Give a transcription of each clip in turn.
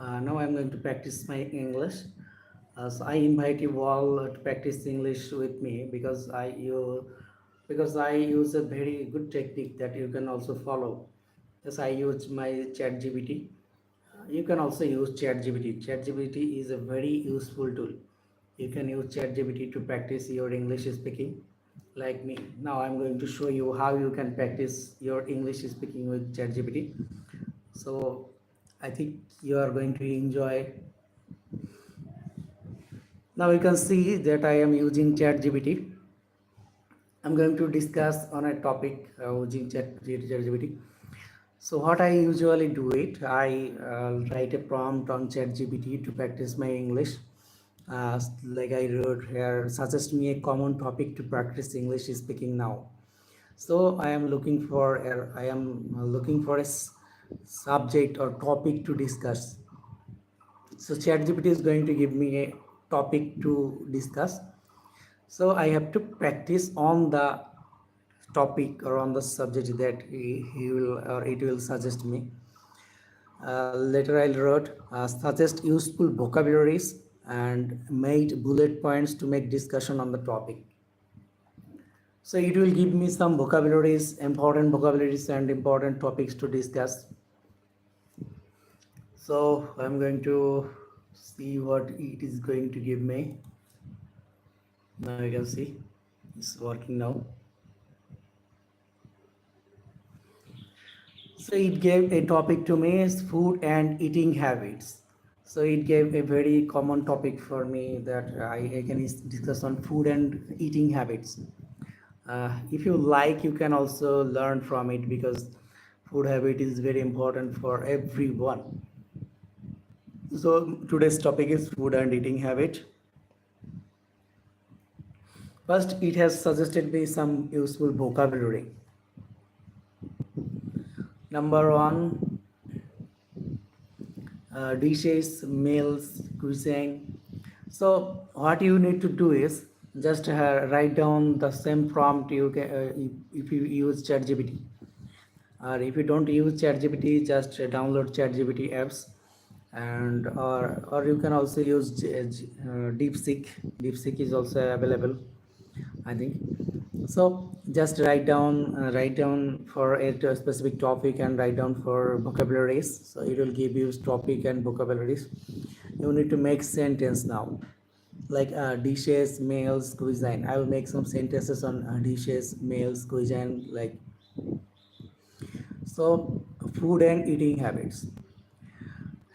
Now I'm going to practice my English. So I invite you all to practice English with me because I use a very good technique that you can also follow. Yes, I use my ChatGPT. You can also use ChatGPT. ChatGPT is a very useful tool. You can use ChatGPT to practice your English speaking, like me. Now I'm going to show you how you can practice your English speaking with ChatGPT. So I think you are going to enjoy. Now you can see that I am using ChatGPT. I'm going to discuss on a topic using ChatGPT. So what I usually do it, I write a prompt on ChatGPT to practice my English. Like I wrote here, suggest me a common topic to practice English speaking now. So I am looking for a subject or topic to discuss. So ChatGPT is going to give me a topic to discuss. So I have to practice on the topic or on the subject that he will or it will suggest me. Later I wrote suggest useful vocabularies and made bullet points to make discussion on the topic. So it will give me some vocabularies and important topics to discuss. So I'm going to see what it is going to give me. Now you can see it's working now. So it gave a topic to me is food and eating habits. So it gave a very common topic for me that I can discuss on food and eating habits. If you like, you can also learn from it because food habit is very important for everyone. So today's topic is food and eating habit. First, it has suggested me some useful vocabulary. Number one, dishes, meals, cuisine. So what you need to do is just write down the same prompt you can if you use ChatGPT, or if you don't use ChatGPT, just download ChatGPT apps, and or you can also use DeepSeek. DeepSeek is also available, I think. So just write down for a specific topic and write down for vocabularies. So it will give you topic and vocabularies. You need to make sentence now, like dishes, meals, cuisine. I will make some sentences on dishes, meals, cuisine, like so. Food and eating habits.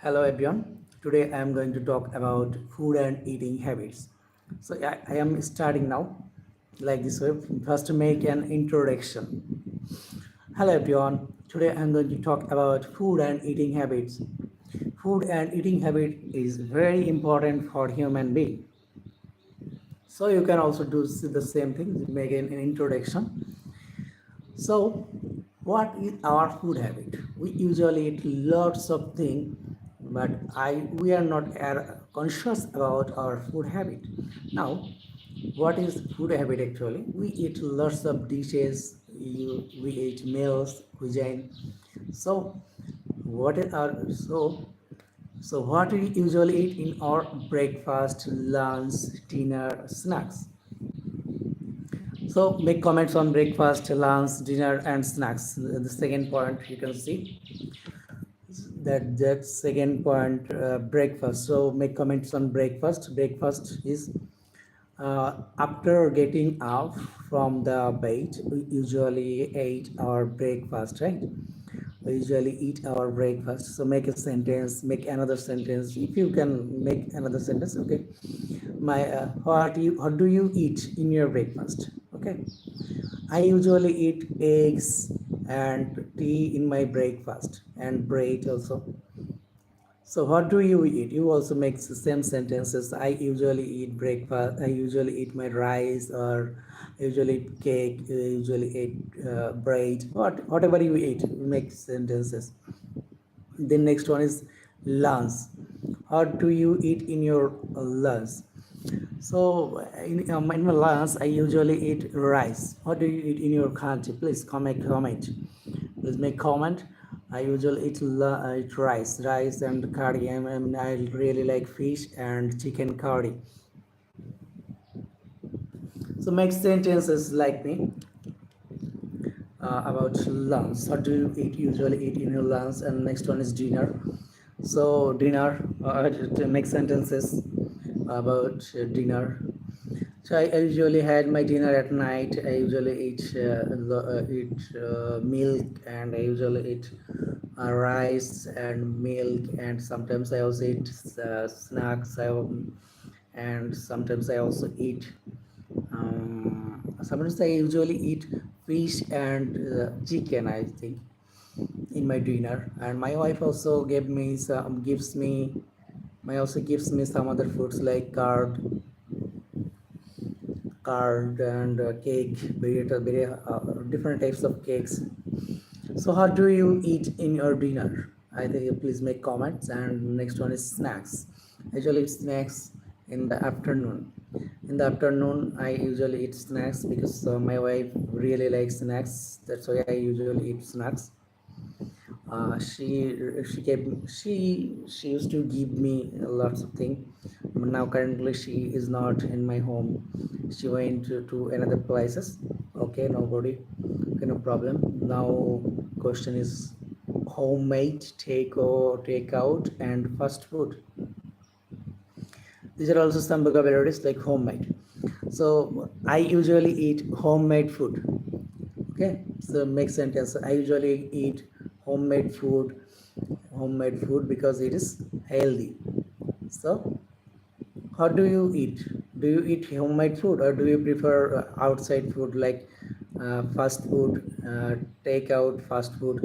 Hello everyone. Today I am going to talk about food and eating habits. So I am starting now, like this way. First, to make an introduction. Hello everyone. Today I am going to talk about food and eating habits. Food and eating habit is very important for human being. So you can also do the same thing, make an introduction. So, what is our food habit? We usually eat lots of things, but we are not conscious about our food habit. Now, what is food habit actually? We eat lots of dishes. We eat meals, cuisine. So, what is our so what we usually eat in our breakfast, lunch, dinner, snacks? So make comments on breakfast, lunch, dinner, and snacks. The second point you can see that second point, breakfast. So make comments on breakfast. Breakfast is after getting up from the bed, we usually eat our breakfast, right? We usually eat our breakfast. So make a sentence, make another sentence. If you can make another sentence, okay. What do you eat in your breakfast? Okay. I usually eat eggs and tea in my breakfast and bread also. So what do you eat? You also make the same sentences. I usually eat breakfast. I usually eat my rice, or usually eat cake. Usually eat bread. Whatever you eat, you make sentences. The next one is lunch. What do you eat in your lunch? So in my lunch, I usually eat rice. What do you eat in your country? Please comment. Please make comment. I usually eat rice and curry. I mean, I really like fish and chicken curry. So make sentences like me about lunch. What do you usually eat in your lunch? And next one is dinner. So dinner, to make sentences about dinner. So I usually had my dinner at night. I usually eat milk, and I usually eat rice and milk, and sometimes I also eat snacks. And sometimes I also eat. Sometimes I usually eat fish and chicken, I think, in my dinner. And my wife also gives me. My also gives me some other foods like curd and cake, different types of cakes. So how do you eat in your dinner? I think you please make comments. And next one is snacks. I usually eat snacks in the afternoon. In the afternoon, I usually eat snacks because my wife really likes snacks. That's why I usually eat snacks. She used to give me lots of things. But now currently she is not in my home. She went to another places. Okay, nobody. Okay, no problem. Now question is homemade, take out, and fast food. These are also some vocabularies like homemade. So I usually eat homemade food. Okay, so make sentence. I usually eat homemade food, homemade food because it is healthy. So how do you eat? Do you eat homemade food, or do you prefer outside food like fast food, takeout fast food?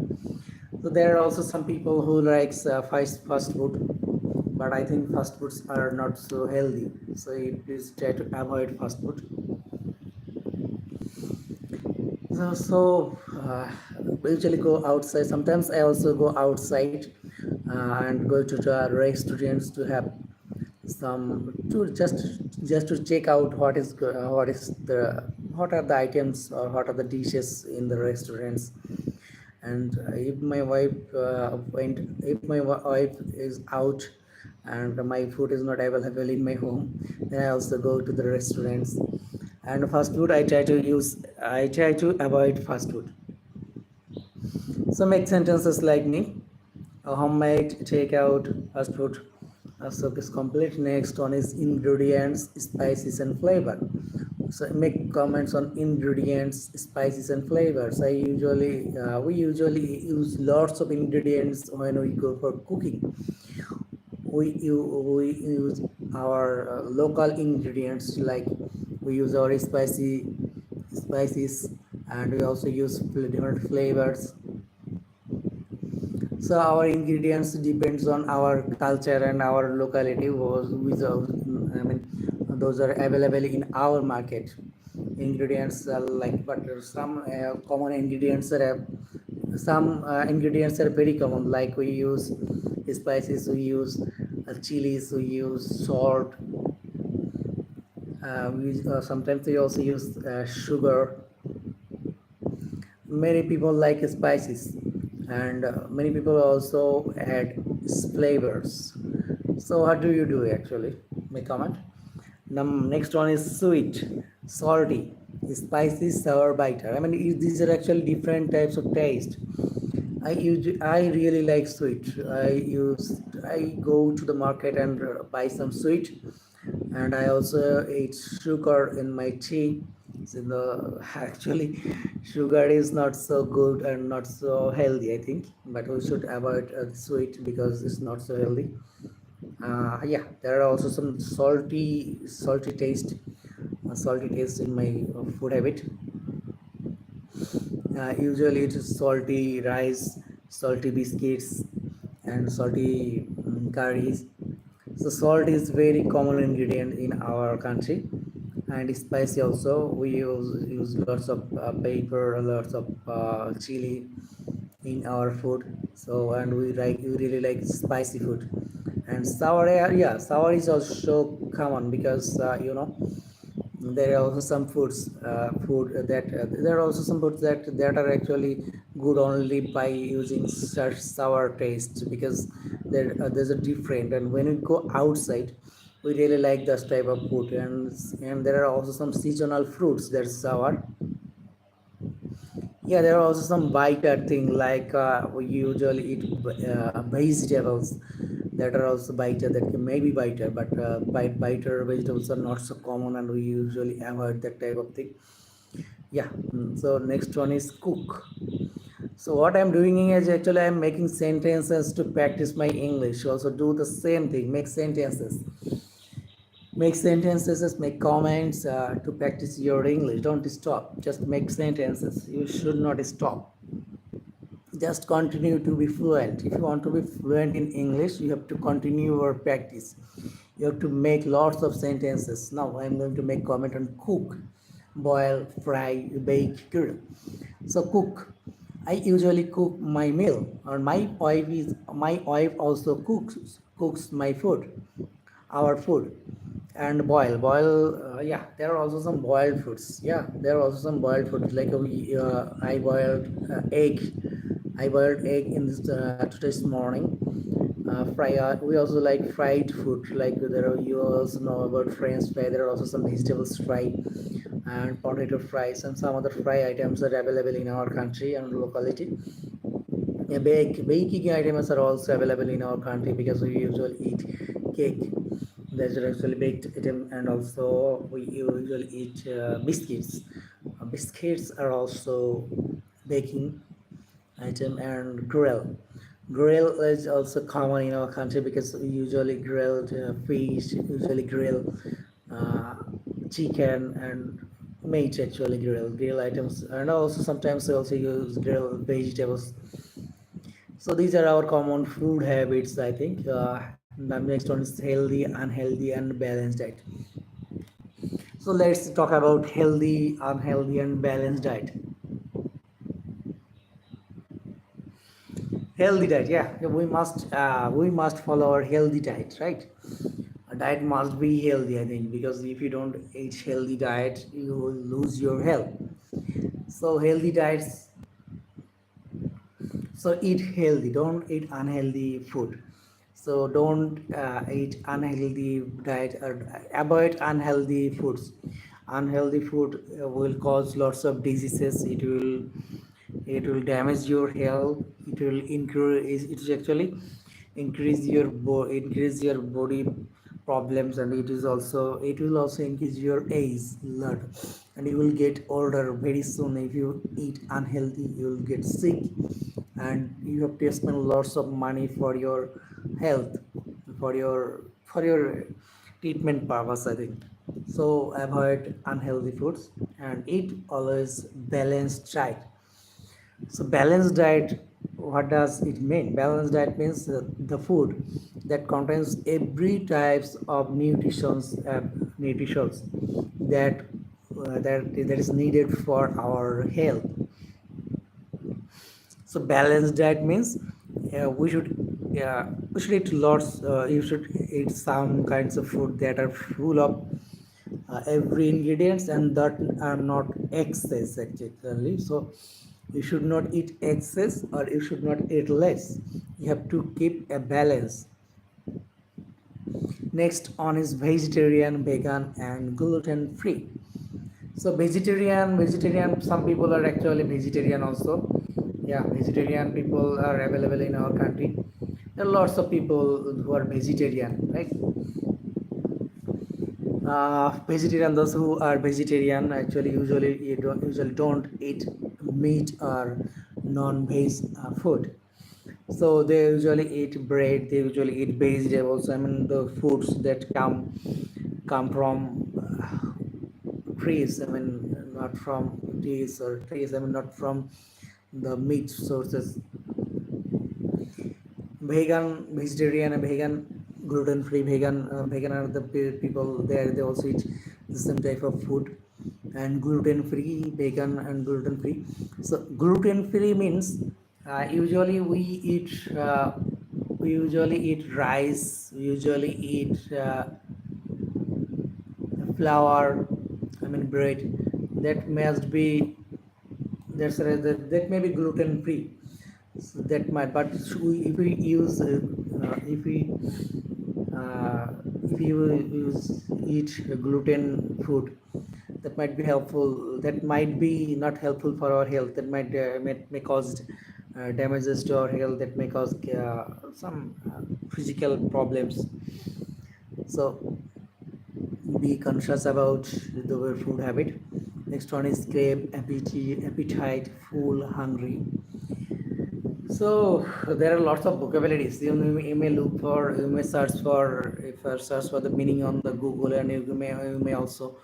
So there are also some people who likes fast food, but I think fast foods are not so healthy. So you please try to avoid fast food. So we usually go outside. Sometimes I also go outside and go to the restaurants to have some to just to check out what are the items or what are the dishes in the restaurants. And if my wife is out and my food is not available in my home, then I also go to the restaurants. And fast food, I try to avoid fast food. So make sentences like me. Homemade, takeout, fast food. So is complete. Next one is ingredients, spices, and flavor. So make comments on ingredients, spices, and flavors. We usually use lots of ingredients when we go for cooking. We use our local ingredients, like we use our spices, and we also use different flavors. So our ingredients depends on our culture and our locality. I mean, those are available in our market. Ingredients like, but some common ingredients are some ingredients are very common. Like we use spices, we use chilies, we use salt. Sometimes we also use sugar. Many people like spices, and many people also add flavors. So what do you do actually? My comment. Next one is sweet, salty, spicy, sour, bitter. I mean, these are actually different types of taste. I really like sweet. I go to the market and buy some sweet, and I also eat sugar in my tea. So actually, sugar is not so good and not so healthy, I think. But we should avoid sweet because it's not so healthy. Yeah, there are also some salty taste in my food habit. Usually it is salty rice, salty biscuits, and salty curries. So salt is very common ingredient in our country, and spicy also. We use lots of pepper, lots of chili in our food. So and we really like spicy food. And sour, yeah, sour is also common because there are also some foods that there are also some foods that are actually good only by using such sour taste, because there's a different, and when we go outside we really like this type of food. And there are also some seasonal fruits that's sour. Yeah, there are also some bitter thing, like we usually eat vegetables that are also bitter, that may be bitter, but bitter vegetables are not so common, and we usually avoid that type of thing. Yeah. So next one is cook. So what I'm doing is actually I'm making sentences to practice my English. Also do the same thing, make sentences, make comments to practice your English. Don't stop, just make sentences, you should not stop, just continue to be fluent. If you want to be fluent in English, you have to continue your practice. You have to make lots of sentences. Now I'm going to make comment on cook: boil, fry, bake, grill. So cook, I usually cook my meal, or my wife also cooks my food, our food. And yeah, there are also some boiled foods. Yeah, there are also some boiled foods, like I boiled egg in today's morning. We also like fried food, like you also know about French fry. There are also some vegetables fry and potato fries and some other fry items are available in our country and locality. Yeah, baking items are also available in our country, because we usually eat cake. That's actually baked item, and also we usually eat biscuits. Biscuits are also baking item. And grill is also common in our country, because we usually grill fish, usually grill uh, chicken and meat. Actually grill items, and also sometimes we also use grill vegetables. So these are our common food habits, I think. The next one is healthy, unhealthy, and balanced diet. So let's talk about healthy, unhealthy, and balanced diet. Healthy diet, yeah, we must follow our healthy diet, right? A diet must be healthy, I think, because if you don't eat healthy diet, you will lose your health. So healthy diets, so eat healthy, don't eat unhealthy food. So don't eat unhealthy diet, or avoid unhealthy foods. Unhealthy food will cause lots of diseases. It will damage your health. It is actually increase your body problems, and it will also increase your age lot, and you will get older very soon. If you eat unhealthy, you will get sick, and you have to spend lots of money for your health, for your treatment purpose, I think. So avoid unhealthy foods and eat always balanced diet. So balanced diet, what does it mean? Balanced diet means the food that contains every types of nutritions that is needed for our health. So balanced diet means we should eat lots. You should eat some kinds of food that are full of every ingredients, and that are not excess actually. So you should not eat excess, or you should not eat less. You have to keep a balance. Next on is vegetarian, vegan, and gluten free. So vegetarian, some people are actually vegetarian also. Yeah, vegetarian people are available in our country. There are lots of people who are vegetarian, right? Vegetarian, those who are vegetarian actually usually don't eat meat or non-veg food. So they usually eat bread, they usually eat vegetables. I mean the foods that come from trees. I mean not from trees. I mean not from the meat sources. Vegetarian and vegan, gluten free. Vegan are the people there, they also eat the same type of food. And gluten free, vegan and gluten free. So gluten free means usually we usually eat rice, we usually eat flour, I mean bread. that must be that may be gluten free. So that might, but if we use if we uh, if you use eat gluten food, that might be helpful, that might be not helpful for our health, that may cause damages to our health, that may cause some physical problems. So be conscious about the food habit. Next one is crave, appetite, full, hungry. So there are lots of vocabularies. You may look for, you may search for, if you search for the meaning on the Google, and you may also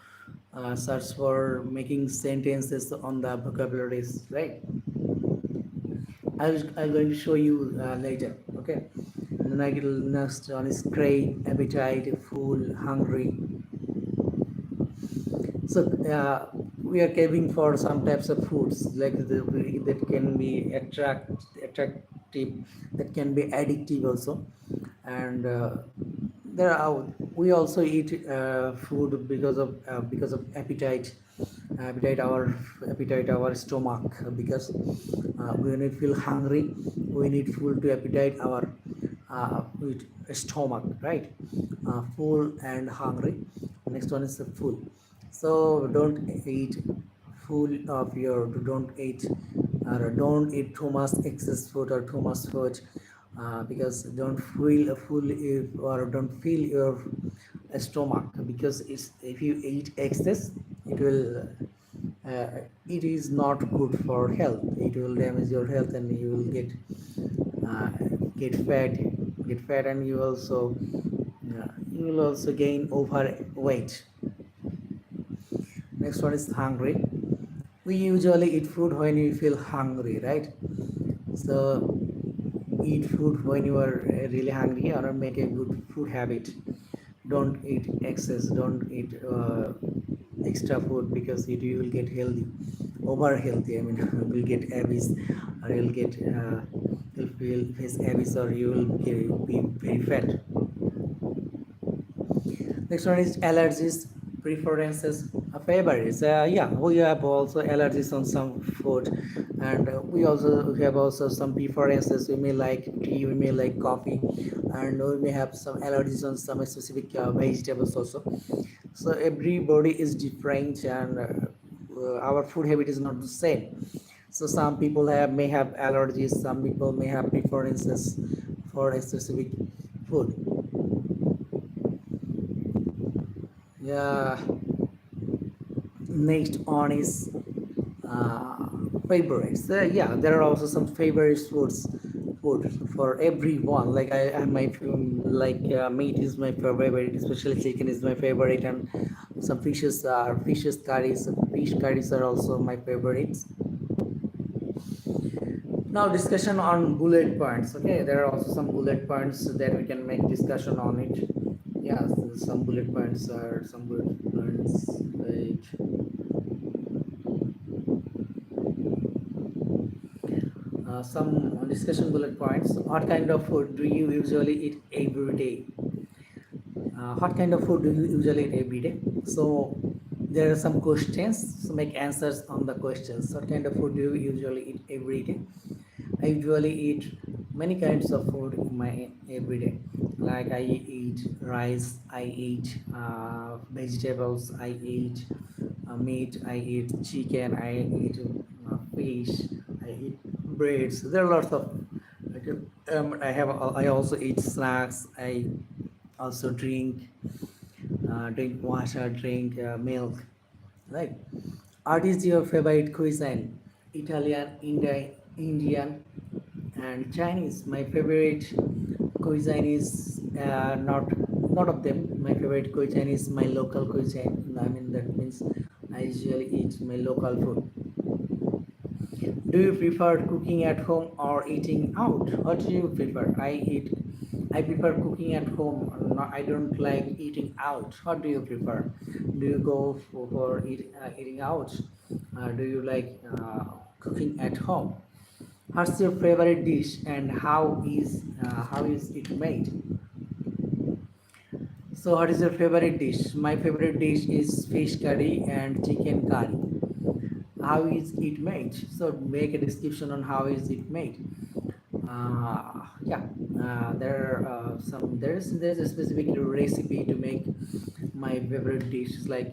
search for making sentences on the vocabularies, right? I'm going to show you later. Okay. And then next one is crave, appetite, full, hungry. So we are craving for some types of foods like that can be attractive, that can be addictive also, and there are, we also eat food because of appetite, our stomach, because when we feel hungry, we need food to appetite our stomach, right? Full and hungry. Next one is full. So don't eat full of your, don't eat too much excess food or too much food, because don't feel full or don't fill your stomach, because if you eat excess, it will uh, it is not good for health, it will damage your health, and you will uh, get fat and you will also gain overweight. Next one is hungry. We usually eat food when we feel hungry, right? So eat food when you are really hungry, or make a good food habit. Don't eat excess, don't eat extra food, because you will get healthy, over healthy, I mean will get obese, or you'll feel face obese, or you will be very fat. Next one is allergies, preferences, favorites. Yeah, we have also allergies on some food, and we have also some preferences. We may like tea, we may like coffee, and we may have some allergies on some specific vegetables also. So everybody is different, and our food habit is not the same. So some people may have allergies, some people may have preferences for a specific food. Yeah. Next on is uh, favorites. Yeah, there are also some favorite food for everyone. Like meat is my favorite, especially chicken is my favorite, and some fish curries are also my favorites. Now discussion on bullet points. Okay, there are also some bullet points that we can make discussion on it. Yeah, so some bullet points like some discussion bullet points. What kind of food do you usually eat every day? What kind of food do you usually eat every day? So there are some questions. So make answers on the questions. What kind of food do you usually eat every day? I usually eat many kinds of food in my every day. Like I eat rice, I eat vegetables, I eat meat, I eat chicken, I eat fish, I eat breads. There are lots of. I also eat snacks. I also drink water, drink milk. Right. What is your favorite cuisine? Italian, Indian, and Chinese. My favorite cuisine is not of them. My favorite cuisine is my local cuisine. I mean that means I usually eat my local food. Do you prefer cooking at home or eating out? What do you prefer? I prefer cooking at home. I don't like eating out. What do you prefer? Do you go for eating out? Do you like cooking at home? What's your favorite dish, and how is it made? So what is your favorite dish? My favorite dish is fish curry and chicken curry. how is it made. So make a description on how is it made. Yeah, there are there's a specific recipe to make my favorite dishes. Like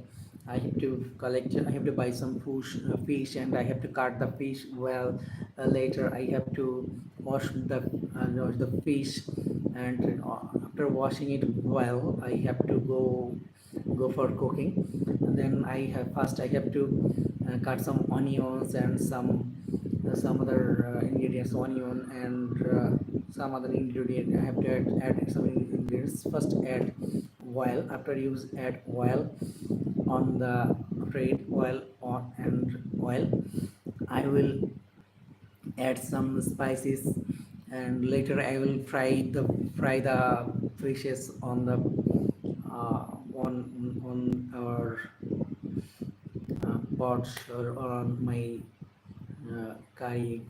I have to buy some fish, and I have to cut the fish well. Later I have to wash the fish, and after washing it well, I have to go for cooking. And then I have to cut some onions and some other ingredients, onion and some other ingredient. I have to add some ingredients. First add oil. After use add oil on the red oil on and oil. I will add some spices, and later I will fry the fishes on the on our pot, or on my curry.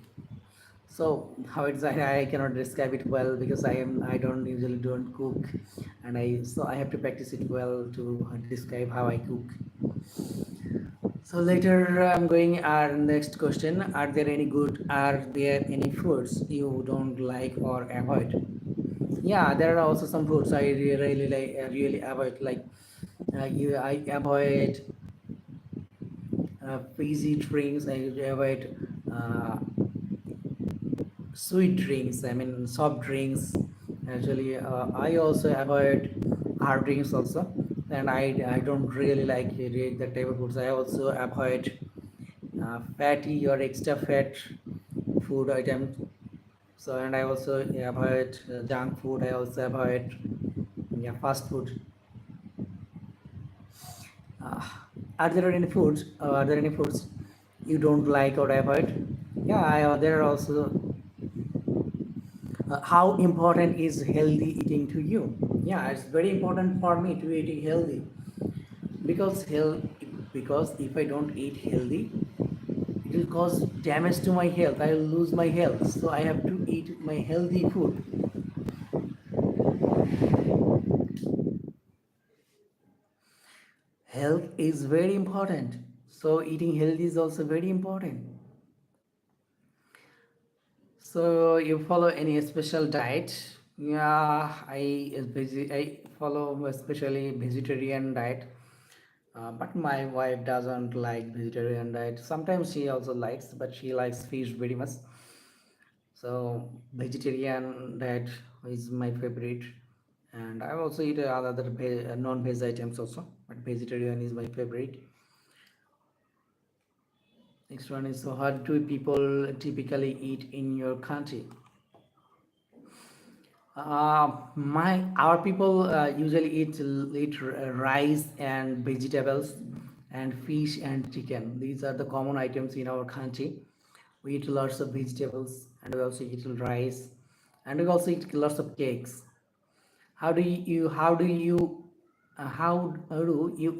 So how it's I cannot describe it well because I don't usually don't cook, and I have to practice it well to describe how I cook. So later I'm going our next question. Are there any foods you don't like or avoid? Yeah, there are also some foods I really like, really avoid. Like I avoid fizzy drinks. I avoid uh, sweet drinks. I mean soft drinks. Actually, I also avoid hard drinks also, and I don't really like the type of foods. I also avoid fatty or extra fat food items. So, and I also avoid junk food. I also avoid, yeah, fast food. Uh, are there any foods you don't like or avoid? Yeah, there are also. How important is healthy eating to you? Yeah, it's very important for me to eat healthy, because if I don't eat healthy, it will cause damage to my health. I will lose my health. So I have to eat my healthy food. Health is very important. So eating healthy is also very important. So you follow any special diet? Yeah, I follow especially vegetarian diet. But my wife doesn't like vegetarian diet. Sometimes she also likes, but she likes fish very much. So vegetarian diet is my favorite, and I also eat other non-veg items also, but vegetarian is my favorite. Next one is, so how do people typically eat in your country? My our people usually eat rice and vegetables and fish and chicken. These are the common items in our country. We eat lots of vegetables, and we also eat rice, and we also eat lots of cakes. How do you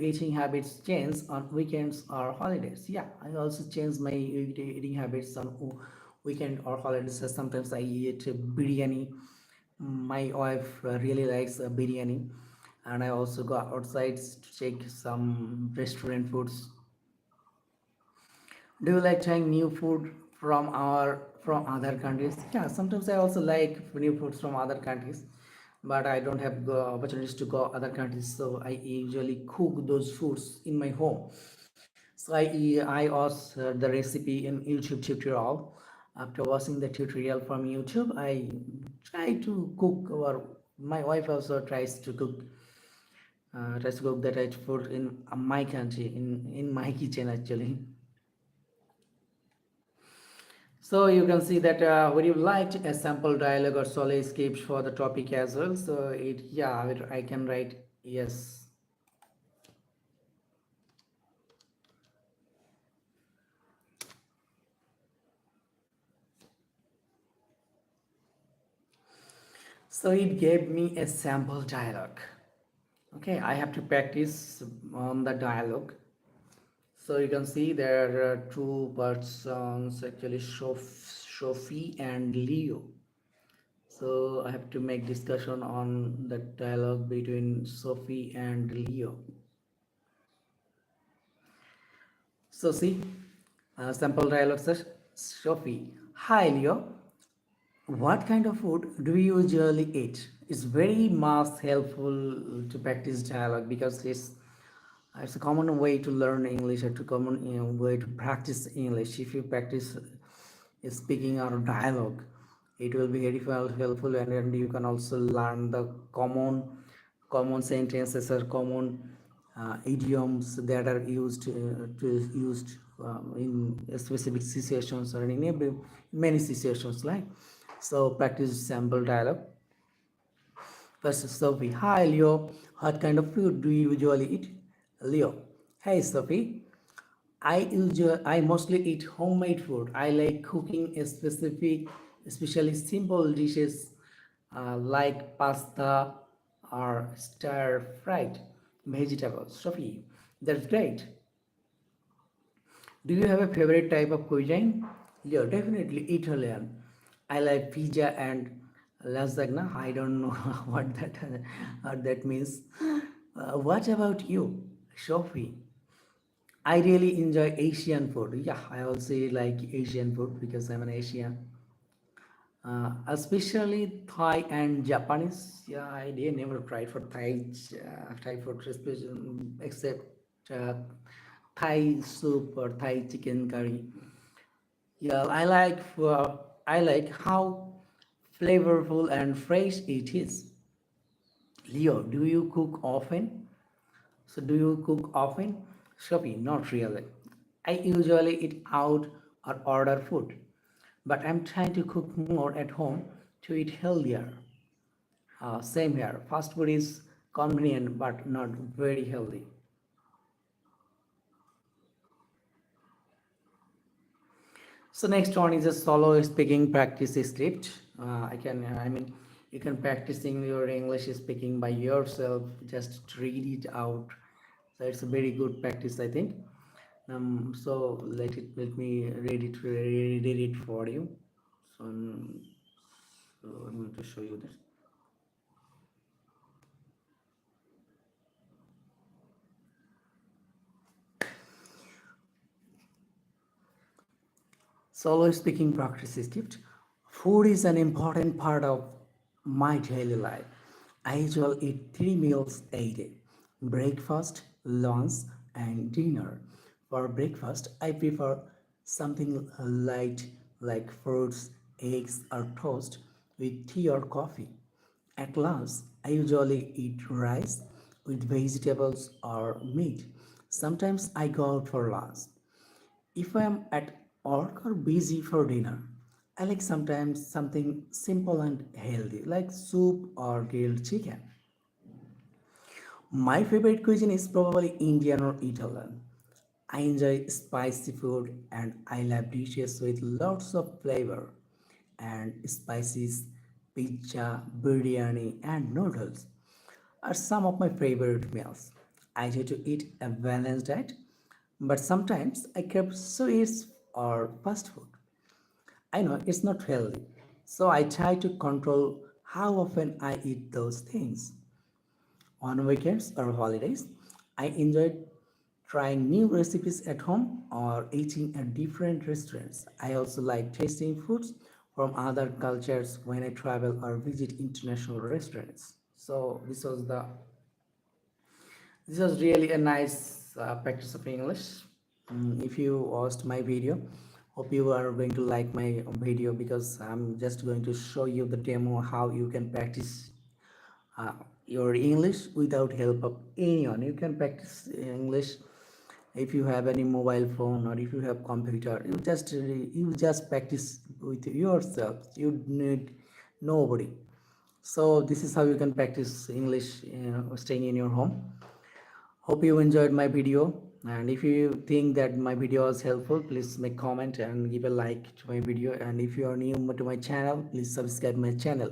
eating habits change on weekends or holidays? Yeah, I also change my eating habits on weekend or holidays. So sometimes I eat biryani. My wife really likes biryani, and I also go outside to take some restaurant foods. Do you like trying new food from other countries? Yeah, sometimes I also like new foods from other countries, but I don't have the opportunities to go other countries, so I usually cook those foods in my home. So I watch the recipe in YouTube tutorial. After watching the tutorial from YouTube, I try to cook, or my wife also tries to cook that right food in my country, in my kitchen actually. So you can see that would you like a sample dialogue or solo script for the topic as well? So I can write yes. So it gave me a sample dialogue. Okay, I have to practice on the dialogue. So you can see there are two persons actually, Sophie and Leo. So I have to make discussion on the dialogue between Sophie and Leo. So see, Sample dialogue says, Sophie, hi Leo, what kind of food do you usually eat? It's very much helpful to practice dialogue because it's a common way to learn English or to common way to practice English. If you practice speaking or dialogue, it will be very helpful, and you can also learn the common sentences or common idioms that are used in specific situations or in many situations, like so practice sample dialogue. First, Sophie. Hi, Leo. What kind of food do you usually eat? Leo. Hey, Sophie. I mostly eat homemade food. I like cooking especially simple dishes like pasta or stir fried vegetables. Sophie, that's great. Do you have a favorite type of cuisine? Yeah, definitely Italian. I like pizza and lasagna. I don't know what that means. What about you, Sophie? I really enjoy Asian food. Yeah, I also like Asian food because I'm an Asian. Especially Thai and Japanese. Yeah, I did never tried for Thai food, except uh, Thai soup or Thai chicken curry. Yeah, I like how flavorful and fresh it is. Leo, do you cook often? So do you cook often? Sophie, not really. I usually eat out or order food, but I'm trying to cook more at home to eat healthier. Same here. Fast food is convenient but not very healthy. So next one is a solo speaking practice script. I mean, you can practicing your English speaking by yourself. Just read it out. So it's a very good practice, I think. So let me read it for you. So, so I'm going to show you this. Solo speaking practice script. Food is an important part of my daily life. I usually eat 3 meals a day: breakfast, lunch, and dinner. For breakfast, I prefer something light like fruits, eggs, or toast with tea or coffee. At lunch, I usually eat rice with vegetables or meat. Sometimes I go out for lunch. If I am at work or busy for dinner, I like sometimes something simple and healthy like soup or grilled chicken. My favorite cuisine is probably Indian or Italian. I enjoy spicy food and I love dishes with lots of flavor and spices. Pizza, biryani, and noodles are some of my favorite meals. I try to eat a balanced diet, but sometimes I crave sweets or fast food. I know it's not healthy, so I try to control how often I eat those things. On weekends or holidays, I enjoy trying new recipes at home or eating at different restaurants. I also like tasting foods from other cultures when I travel or visit international restaurants. So this was really a nice practice of English. If you watched my video, hope you are going to like my video because I'm just going to show you the demo how you can practice uh, your English without help of anyone. You can practice English if you have any mobile phone or if you have computer. You just practice with yourself. You need nobody. So this is how you can practice English, staying in your home. Hope you enjoyed my video, and if you think that my video was helpful, please make comment and give a like to my video, and if you are new to my channel, please subscribe my channel.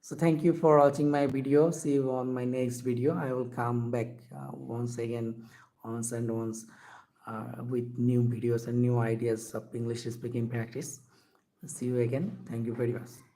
So thank you for watching my video. See you on my next video. I will come back once again, once with new videos and new ideas of English speaking practice. See you again. Thank you very much.